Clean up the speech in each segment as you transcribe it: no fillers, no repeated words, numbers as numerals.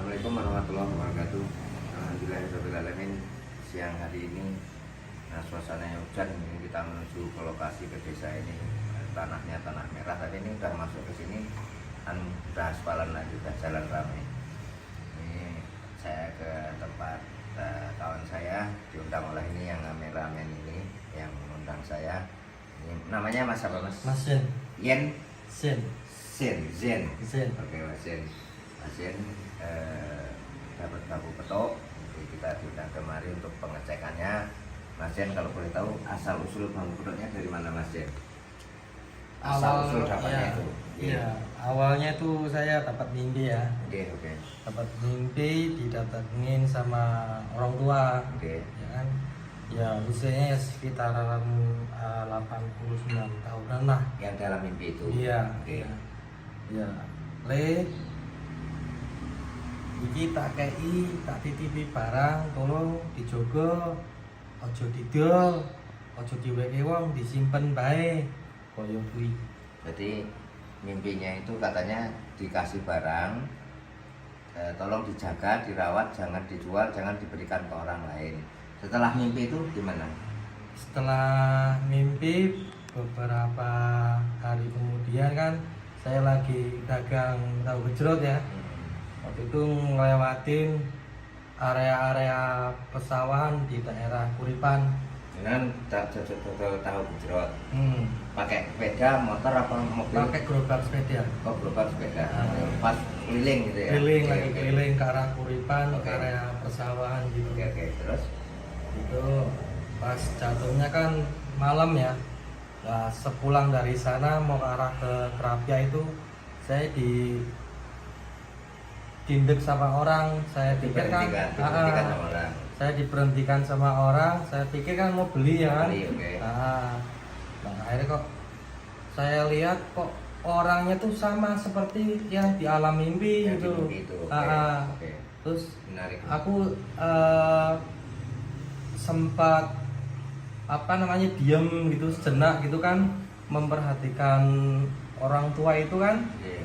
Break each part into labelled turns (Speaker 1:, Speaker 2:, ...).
Speaker 1: Assalamualaikum warahmatullahi wabarakatuh. Alhamdulillahirrahmanirrahim. Siang hari ini suasananya hujan, ini kita menuju ke lokasi ke desa ini. Tanahnya tanah merah, tapi ini udah masuk ke sini udah aspalan lagi, udah jalan ramai. Ini saya ke tempat kawan saya, diundang oleh ini yang kameramen ini yang mengundang saya. Ini namanya Mas apa Mas?
Speaker 2: Mas Zen.
Speaker 1: Yen
Speaker 2: Zen.
Speaker 1: Zen.
Speaker 2: Zen.
Speaker 1: Oke Mas Zen. Mas Zen dapat bambu petok, jadi kita diundang kemari untuk pengecekannya. Mas Zen, kalau boleh tahu asal usul bambu petoknya dari mana Mas Zen? Asal usul dapatnya itu.
Speaker 2: Iya, awalnya itu saya dapat mimpi ya.
Speaker 1: Oke.
Speaker 2: Dapat mimpi didatengin sama orang tua.
Speaker 1: Oke.
Speaker 2: Ya kan? Ya usianya ya sekitaran 89 tahunan lah.
Speaker 1: Yang dalam mimpi itu.
Speaker 2: Iya.
Speaker 1: Oke.
Speaker 2: Ya. Iki tak titipi barang, tolong dijogo, ojo didol, ojo diweke wong, disimpen bae. Koyo kuwi.
Speaker 1: Jadi mimpinya itu katanya dikasih barang, tolong dijaga, dirawat, jangan dijual, jangan diberikan ke orang lain. Setelah mimpi itu gimana?
Speaker 2: Setelah mimpi beberapa hari kemudian kan saya lagi dagang tahu gejrot ya. Waktu itu ngelewatin area-area pesawahan di daerah Kuripan.
Speaker 1: Dengan tahu gejrot. Pakai sepeda, motor apa mobil?
Speaker 2: Pakai gerobak sepeda.
Speaker 1: Oh, gerobak sepeda. Pas keliling gitu ya.
Speaker 2: Keliling
Speaker 1: Oke,
Speaker 2: lagi
Speaker 1: oke.
Speaker 2: keliling ke arah Kuripan,
Speaker 1: Oke.
Speaker 2: ke area pesawahan gitu.
Speaker 1: Oke, terus
Speaker 2: Itu pas jatuhnya kan malam ya. Nah, sepulang dari sana mau ke arah ke Kerapia itu saya dindek sama orang. Saya pikir kan
Speaker 1: diberhentikan sama orang.
Speaker 2: saya diberhentikan sama orang, saya pikir kan mau beli ya kan.
Speaker 1: Beli, oke.
Speaker 2: Nah, akhirnya kok saya lihat kok orangnya tuh sama seperti yang di alam mimpi
Speaker 1: Yang di
Speaker 2: gitu.
Speaker 1: mimpi itu, oke. Oke.
Speaker 2: Terus
Speaker 1: Menarik.
Speaker 2: aku sempat diam gitu sejenak gitu kan, memperhatikan orang tua itu kan.
Speaker 1: Iya.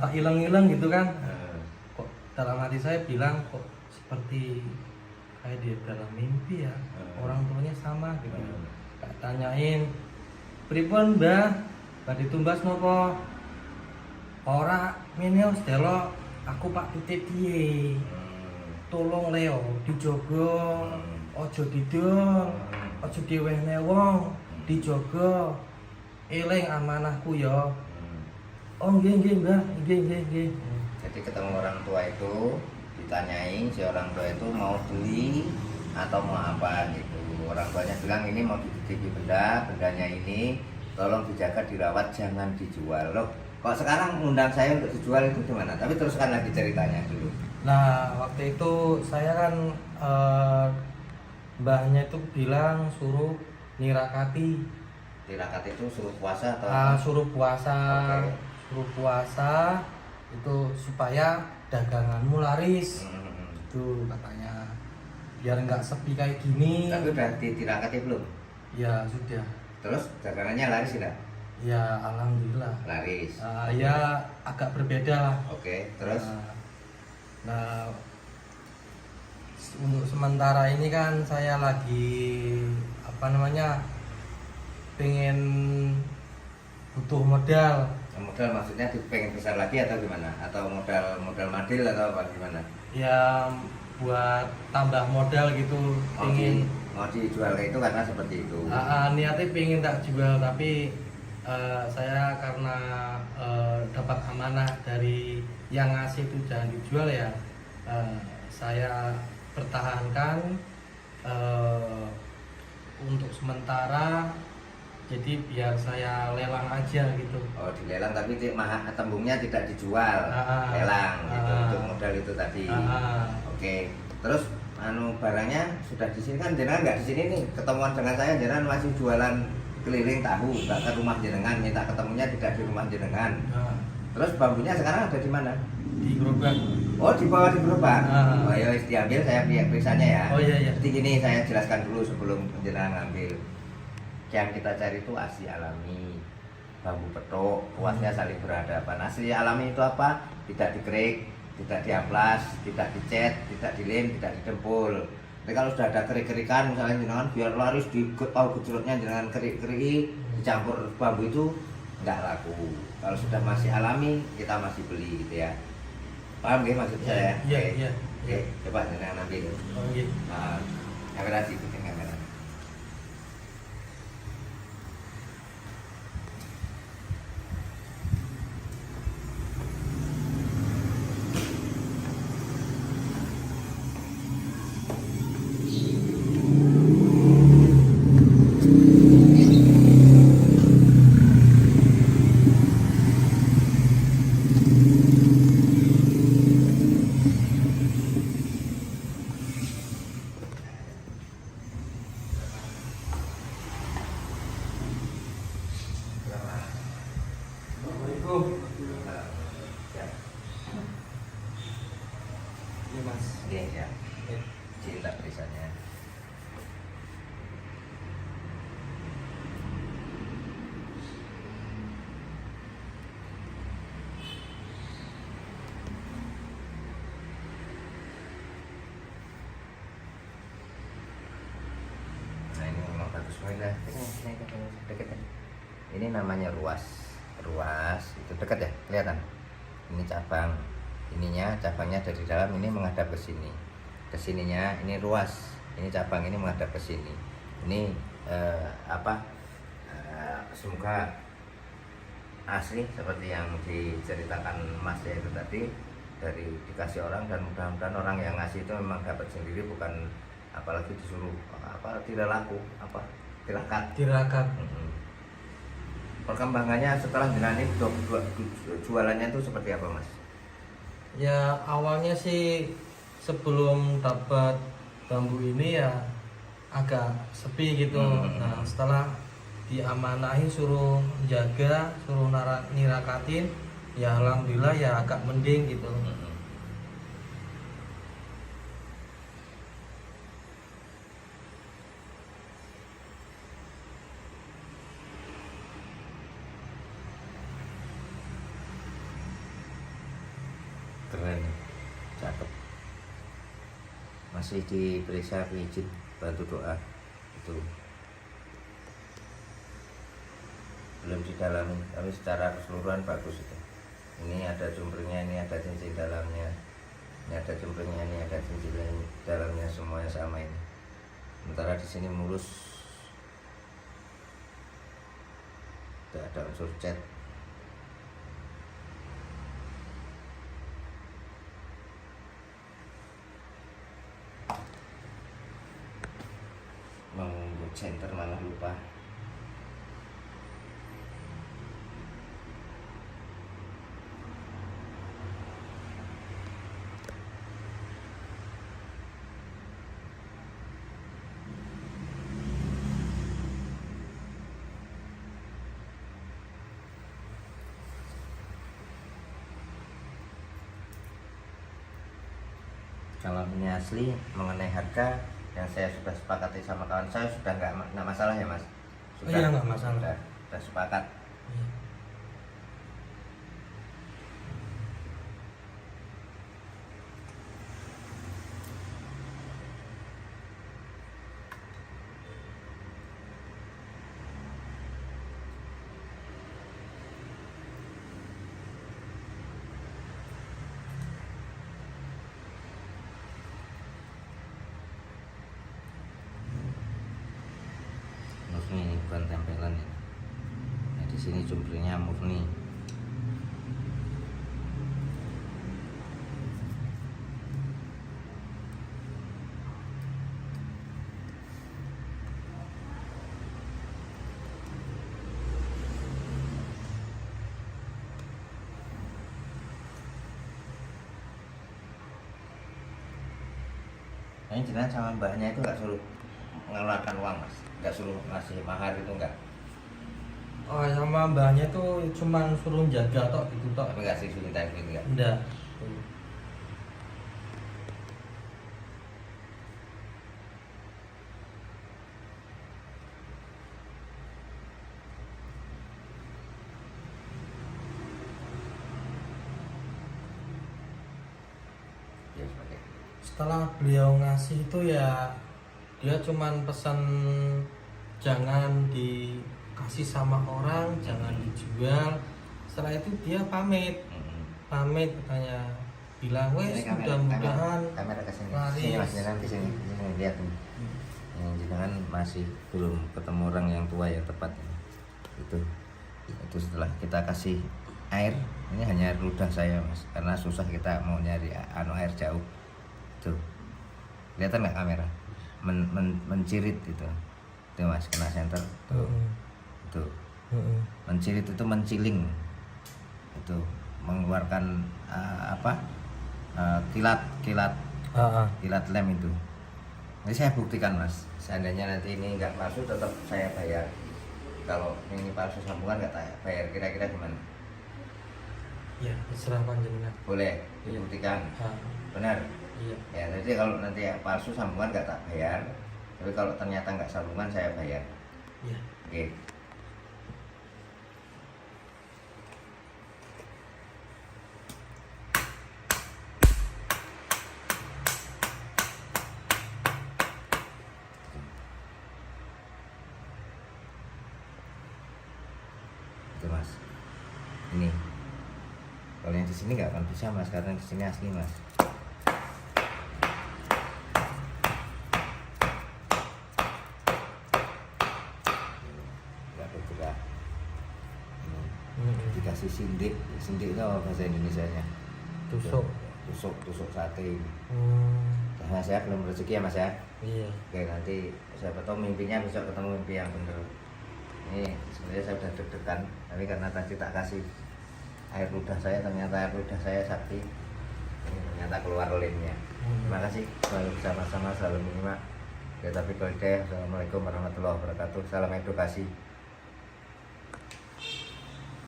Speaker 2: Tak ileng-ileng gitu kan.
Speaker 1: Eh,
Speaker 2: Kok dalam hati saya bilang kok seperti kayak di dalam mimpi ya, orang tuanya sama gitu. Tak tanyain pripun mbah, badhe tumbas nopo? Ora ngene wis delok aku Pak titip piye. Tolong Leo dijogo, ojo didol, ojo diwehne wong, dijogo. Eling amanahku ya. Oh nggih mbah, nggih.
Speaker 1: Jadi ketemu orang tua itu ditanyain si orang tua itu mau beli atau mau apa gitu. Orang tuanya bilang ini mau dititipi bendanya ini tolong dijaga, dirawat, jangan dijual. Loh, kok sekarang undang saya untuk dijual itu gimana? Tapi teruskan lagi ceritanya dulu.
Speaker 2: Nah waktu itu saya kan mbahnya itu bilang suruh nirakati.
Speaker 1: Tirakat itu suruh puasa atau
Speaker 2: Suruh puasa.
Speaker 1: Oke.
Speaker 2: Suruh puasa itu supaya daganganmu laris. Itu katanya biar nggak sepi kayak gini.
Speaker 1: Tapi udah ditirakati belum?
Speaker 2: Ya sudah.
Speaker 1: Terus dagangannya laris tidak?
Speaker 2: Ya alhamdulillah.
Speaker 1: Laris.
Speaker 2: Ya agak berbeda lah.
Speaker 1: Oke, terus
Speaker 2: Nah, untuk sementara ini kan saya lagi pengen butuh modal.
Speaker 1: modal maksudnya pengen besar lagi atau gimana? Atau modal madil atau apa gimana?
Speaker 2: Ya buat tambah modal gitu. Pengen
Speaker 1: Mau dijual itu karena seperti itu.
Speaker 2: niatnya pengen tak jual, tapi saya karena dapat amanah dari yang ngasih itu jangan dijual ya, saya pertahankan untuk sementara. Jadi biar saya lelang aja gitu.
Speaker 1: Oh, dilelang tapi tembungnya tidak dijual, lelang gitu untuk modal itu tadi. Oke, terus barangnya sudah di sini kan, jenengan nggak di sini nih, ketemuan dengan saya jenengan masih jualan keliling tahu, nggak ke rumah jenengan, minta ketemunya tidak di rumah jenengan. Terus bambunya sekarang ada di mana?
Speaker 2: Di gerobak.
Speaker 1: Oh, dibawa di gerobak. Oh ya, diambil, saya periksanya ya.
Speaker 2: Oh iya.
Speaker 1: Jadi gini, saya jelaskan dulu sebelum jenengan ngambil. Yang kita cari itu asli alami, bambu petok, luasnya saling berhadapan. Asli alami itu apa? Tidak dikerik, tidak diamplas, tidak dicat, tidak dilem, tidak didempul. Tapi kalau sudah ada kerik-kerikan misalnya jenengan biar laris tahu gejrotnya jenengan kerik-keri dicampur bambu itu nggak laku. Kalau sudah masih alami kita masih beli gitu ya. Paham nggih maksud saya?
Speaker 2: Iya,
Speaker 1: Oke.
Speaker 2: iya.
Speaker 1: Oke, coba jenengan ambil.
Speaker 2: Oh, iya.
Speaker 1: Nah, kamera ikutin kamera.
Speaker 2: Assalamualaikum.
Speaker 1: Ya,
Speaker 2: Iya mas.
Speaker 1: iya ya. Cinta tulisannya. Nah ini memang bagus banget. Dekat ya. Ini namanya ruas. Ruas itu dekat ya, kelihatan. Ini cabang. Ininya cabangnya dari dalam ini menghadap ke sini. Ke sininya ini ruas. Ini cabang ini menghadap ke sini. Ini semoga asli seperti yang diceritakan Mas ya itu tadi dari dikasih orang, dan mudah-mudahan orang yang ngasih itu memang dapat sendiri, bukan apalagi disuruh tidak laku tirakat.
Speaker 2: Tirakat.
Speaker 1: Perkembangannya setelah jenani jualannya itu seperti apa Mas?
Speaker 2: Ya awalnya sih sebelum dapat bambu ini ya agak sepi gitu. Nah setelah diamanahi suruh jaga, suruh nirakatin, ya alhamdulillah ya agak mending gitu.
Speaker 1: Keren, cakep. Masih diperiksa izin bantu doa itu belum didalami, tapi secara keseluruhan bagus itu. Ini ada jumringnya, ini ada cincin dalamnya, ini ada jumringnya, ini ada cincin dalamnya, semuanya sama ini. Sementara di sini mulus, tidak ada unsur cat. Mau buat center malah lupa. Kalau ini asli, mengenai harga yang saya sudah sepakati sama kawan saya, sudah nggak masalah ya Mas?
Speaker 2: Iya, nggak masalah.
Speaker 1: Sudah sepakat.
Speaker 2: Iya.
Speaker 1: Murni, bukan tempelan ini. Nah, di sini jumlahnya murni. Nah, ini jenengan sama mbahnya itu nggak suruh mengeluarkan uang Mas, nggak suruh ngasih mahar itu nggak?
Speaker 2: Oh sama mbahnya tuh cuman suruh jaga tok gitu tok.
Speaker 1: Tapi nggak sih sulitan gitu nggak?
Speaker 2: Enggak. setelah beliau ngasih itu ya dia cuman pesan jangan dikasih sama orang, jangan dijual. Setelah itu dia pamit katanya, bilang wes mudah-mudahan
Speaker 1: kamera kesini
Speaker 2: laris.
Speaker 1: sini mas, nanti sini lihat nih. Yang jenengan masih belum ketemu orang yang tua ya tepat itu setelah kita kasih air, ini hanya air ludah saya mas, karena susah kita mau nyari air jauh tuh, kelihatan nggak kamera mencirit itu mas, kena senter tuh mencirit itu menciling itu, mengeluarkan kilat lem itu. Ini saya buktikan mas, seandainya nanti ini nggak palsu tetap saya bayar. Kalau ini palsu sambungan nggak bayar, kira-kira gimana?
Speaker 2: Ya terserah panjenengan.
Speaker 1: Boleh dibuktikan? Benar?
Speaker 2: Iya.
Speaker 1: Ya, jadi kalau nanti palsu sambungan nggak tak bayar, tapi kalau ternyata nggak sambungan saya bayar.
Speaker 2: Iya.
Speaker 1: Oke. Itu mas, ini kalau yang di sini nggak akan bisa mas, karena di sini asli mas. Nggak bergerak. Ini dikasih sindik itu apa bahasa Indonesianya?
Speaker 2: Tusuk.
Speaker 1: Tusuk sate.
Speaker 2: Hmm.
Speaker 1: Nah, saya belum rezeki ya mas ya.
Speaker 2: Iya.
Speaker 1: Oke, nanti siapa tahu mimpinya besok ketemu mimpi yang benar. Ini sebenarnya saya sudah deg-degan, tapi karena tadi tak kasih air ludah saya, ternyata air ludah saya sakti. Ini ternyata keluar lemnya. Terima kasih, selalu bersama-sama, selalu menyimak. Ya, tapi kalau Assalamualaikum warahmatullahi wabarakatuh. Salam edukasi.